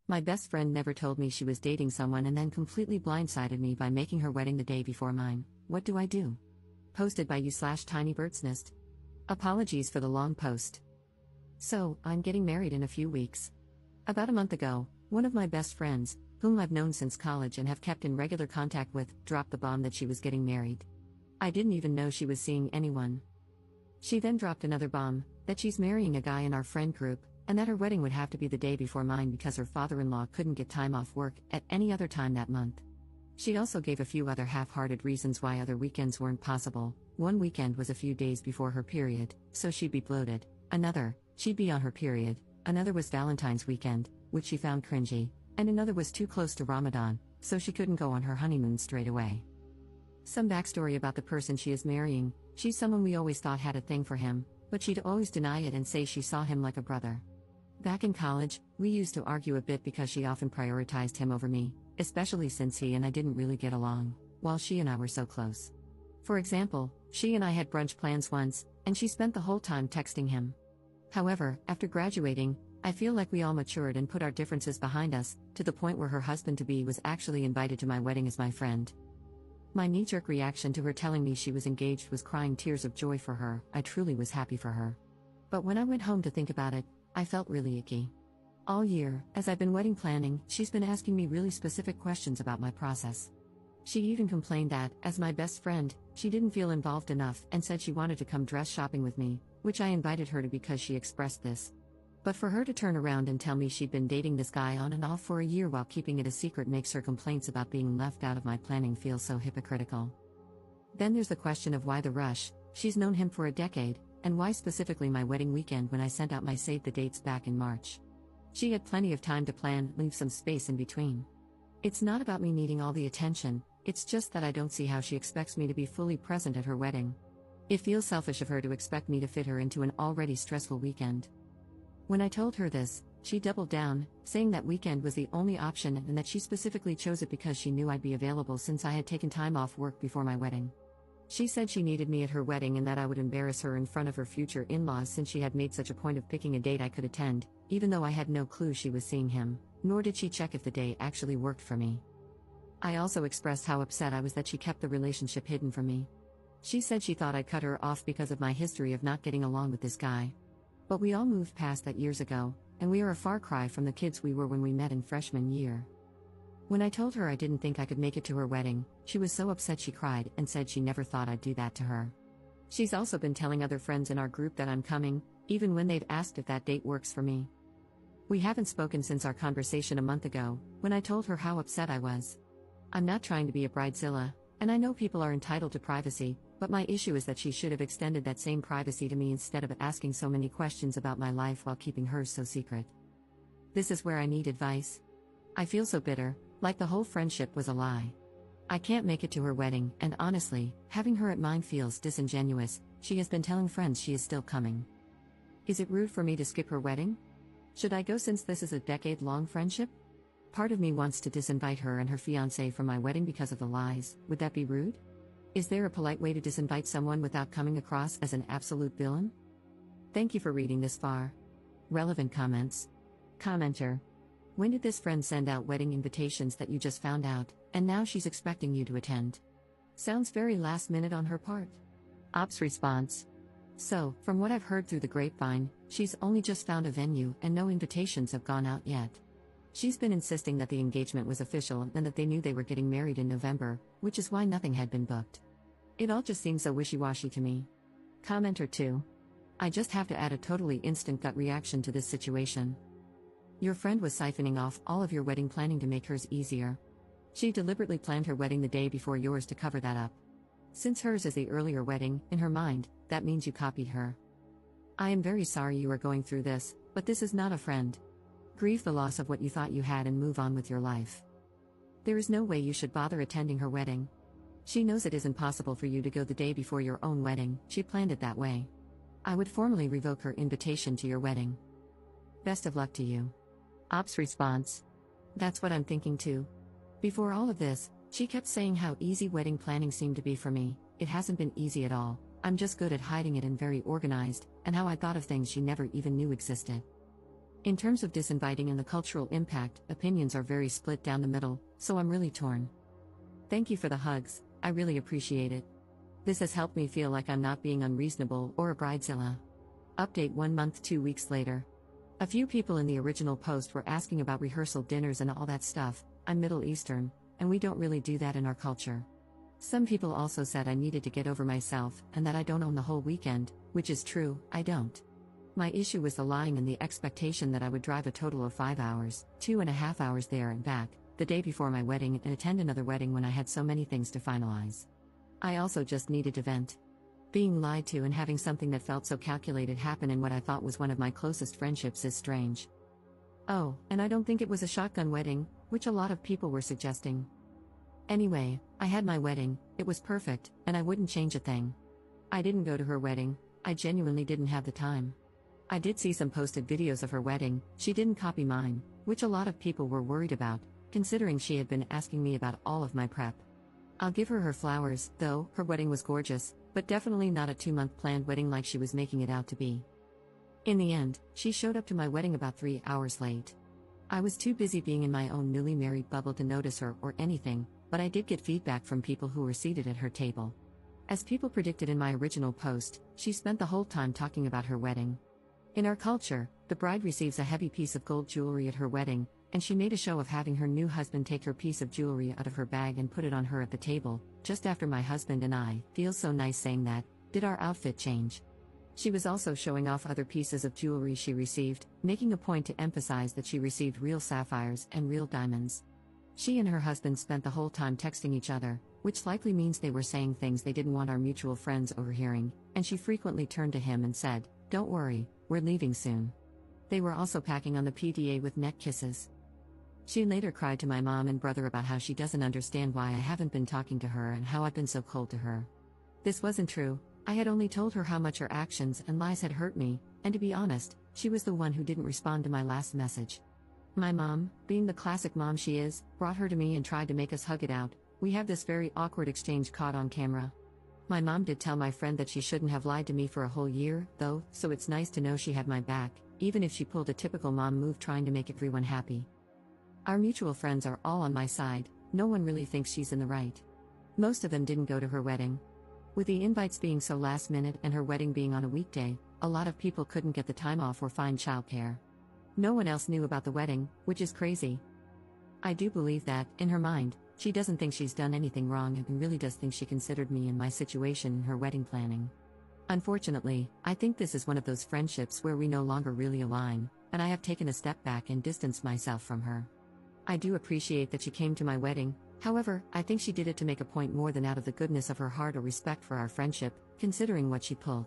My best friend never told me she was dating someone and then completely blindsided me by making her wedding the day before mine. What do I do? Posted by you/tinybirdsnest. Apologies for the long post. So, I'm getting married in a few weeks. About a month ago, one of my best friends, whom I've known since college and have kept in regular contact with, dropped the bomb that she was getting married. I didn't even know she was seeing anyone. She then dropped another bomb, that she's marrying a guy in our friend group, and that her wedding would have to be the day before mine because her father-in-law couldn't get time off work at any other time that month. She also gave a few other half-hearted reasons why other weekends weren't possible. One weekend was a few days before her period, so she'd be bloated. Another, she'd be on her period. Another was Valentine's weekend, which she found cringy. And another was too close to Ramadan, so she couldn't go on her honeymoon straight away. Some backstory about the person she is marrying: she's someone we always thought had a thing for him, but she'd always deny it and say she saw him like a brother. Back in college, we used to argue a bit because she often prioritized him over me, especially since he and I didn't really get along, while she and I were so close. For example, she and I had brunch plans once, and she spent the whole time texting him. However, after graduating, I feel like we all matured and put our differences behind us, to the point where her husband-to-be was actually invited to my wedding as my friend. My knee-jerk reaction to her telling me she was engaged was crying tears of joy for her. I truly was happy for her. But when I went home to think about it, I felt really icky. All year, as I've been wedding planning, she's been asking me really specific questions about my process. She even complained that, as my best friend, she didn't feel involved enough and said she wanted to come dress shopping with me, which I invited her to because she expressed this. But for her to turn around and tell me she'd been dating this guy on and off for a year while keeping it a secret makes her complaints about being left out of my planning feel so hypocritical. Then there's the question of why the rush. She's known him for a decade, and why specifically my wedding weekend when I sent out my save the dates back in March? She had plenty of time to plan, leave some space in between. It's not about me needing all the attention, it's just that I don't see how she expects me to be fully present at her wedding. It feels selfish of her to expect me to fit her into an already stressful weekend. When I told her this, she doubled down, saying that weekend was the only option and that she specifically chose it because she knew I'd be available since I had taken time off work before my wedding. She said she needed me at her wedding and that I would embarrass her in front of her future in-laws since she had made such a point of picking a date I could attend, even though I had no clue she was seeing him, nor did she check if the day actually worked for me. I also expressed how upset I was that she kept the relationship hidden from me. She said she thought I'd cut her off because of my history of not getting along with this guy. But we all moved past that years ago, and we are a far cry from the kids we were when we met in freshman year. When I told her I didn't think I could make it to her wedding, she was so upset she cried and said she never thought I'd do that to her. She's also been telling other friends in our group that I'm coming, even when they've asked if that date works for me. We haven't spoken since our conversation a month ago, when I told her how upset I was. I'm not trying to be a bridezilla, and I know people are entitled to privacy, but my issue is that she should have extended that same privacy to me instead of asking so many questions about my life while keeping hers so secret. This is where I need advice. I feel so bitter, like the whole friendship was a lie. I can't make it to her wedding, and honestly, having her at mine feels disingenuous. She has been telling friends she is still coming. Is it rude for me to skip her wedding? Should I go since this is a decade-long friendship? Part of me wants to disinvite her and her fiancé from my wedding because of the lies. Would that be rude? Is there a polite way to disinvite someone without coming across as an absolute villain? Thank you for reading this far. Relevant comments. Commenter: when did this friend send out wedding invitations that you just found out, and now she's expecting you to attend? Sounds very last minute on her part. Ops response: so, from what I've heard through the grapevine, she's only just found a venue and no invitations have gone out yet. She's been insisting that the engagement was official and that they knew they were getting married in November, which is why nothing had been booked. It all just seems so wishy-washy to me. Commenter 2: I just have to add a totally instant gut reaction to this situation. Your friend was siphoning off all of your wedding planning to make hers easier. She deliberately planned her wedding the day before yours to cover that up. Since hers is the earlier wedding, in her mind, that means you copied her. I am very sorry you are going through this, but this is not a friend. Grieve the loss of what you thought you had and move on with your life. There is no way you should bother attending her wedding. She knows it isn't possible for you to go the day before your own wedding. She planned it that way. I would formally revoke her invitation to your wedding. Best of luck to you. Ops response: that's what I'm thinking too. Before all of this, she kept saying how easy wedding planning seemed to be for me. It hasn't been easy at all. I'm just good at hiding it and very organized, and how I thought of things she never even knew existed. In terms of disinviting and the cultural impact, opinions are very split down the middle, so I'm really torn. Thank you for the hugs, I really appreciate it. This has helped me feel like I'm not being unreasonable or a bridezilla. Update 1 month 2 weeks later. A few people in the original post were asking about rehearsal dinners and all that stuff. I'm Middle Eastern, and we don't really do that in our culture. Some people also said I needed to get over myself and that I don't own the whole weekend, which is true, I don't. My issue was the lying and the expectation that I would drive a total of 5 hours, 2.5 hours there and back, the day before my wedding and attend another wedding when I had so many things to finalize. I also just needed to vent. Being lied to and having something that felt so calculated happen in what I thought was one of my closest friendships is strange. Oh, and I don't think it was a shotgun wedding, which a lot of people were suggesting. Anyway, I had my wedding, it was perfect, and I wouldn't change a thing. I didn't go to her wedding, I genuinely didn't have the time. I did see some posted videos of her wedding, she didn't copy mine, which a lot of people were worried about, considering she had been asking me about all of my prep. I'll give her flowers, though, her wedding was gorgeous, but definitely not a 2-month planned wedding like she was making it out to be. In the end, she showed up to my wedding about 3 hours late. I was too busy being in my own newly married bubble to notice her or anything, but I did get feedback from people who were seated at her table. As people predicted in my original post, she spent the whole time talking about her wedding. In our culture, the bride receives a heavy piece of gold jewelry at her wedding, and she made a show of having her new husband take her piece of jewelry out of her bag and put it on her at the table, just after my husband and I, feels so nice saying that, did our outfit change. She was also showing off other pieces of jewelry she received, making a point to emphasize that she received real sapphires and real diamonds. She and her husband spent the whole time texting each other, which likely means they were saying things they didn't want our mutual friends overhearing, and she frequently turned to him and said, "Don't worry, we're leaving soon." They were also packing on the PDA with neck kisses. She later cried to my mom and brother about how she doesn't understand why I haven't been talking to her and how I've been so cold to her. This wasn't true, I had only told her how much her actions and lies had hurt me, and to be honest, she was the one who didn't respond to my last message. My mom, being the classic mom she is, brought her to me and tried to make us hug it out. We have this very awkward exchange caught on camera. My mom did tell my friend that she shouldn't have lied to me for a whole year, though, so it's nice to know she had my back, even if she pulled a typical mom move trying to make everyone happy. Our mutual friends are all on my side, no one really thinks she's in the right. Most of them didn't go to her wedding. With the invites being so last minute and her wedding being on a weekday, a lot of people couldn't get the time off or find childcare. No one else knew about the wedding, which is crazy. I do believe that, in her mind, she doesn't think she's done anything wrong and really does think she considered me and my situation in her wedding planning. Unfortunately, I think this is one of those friendships where we no longer really align, and I have taken a step back and distanced myself from her. I do appreciate that she came to my wedding, however, I think she did it to make a point more than out of the goodness of her heart or respect for our friendship, considering what she pulled.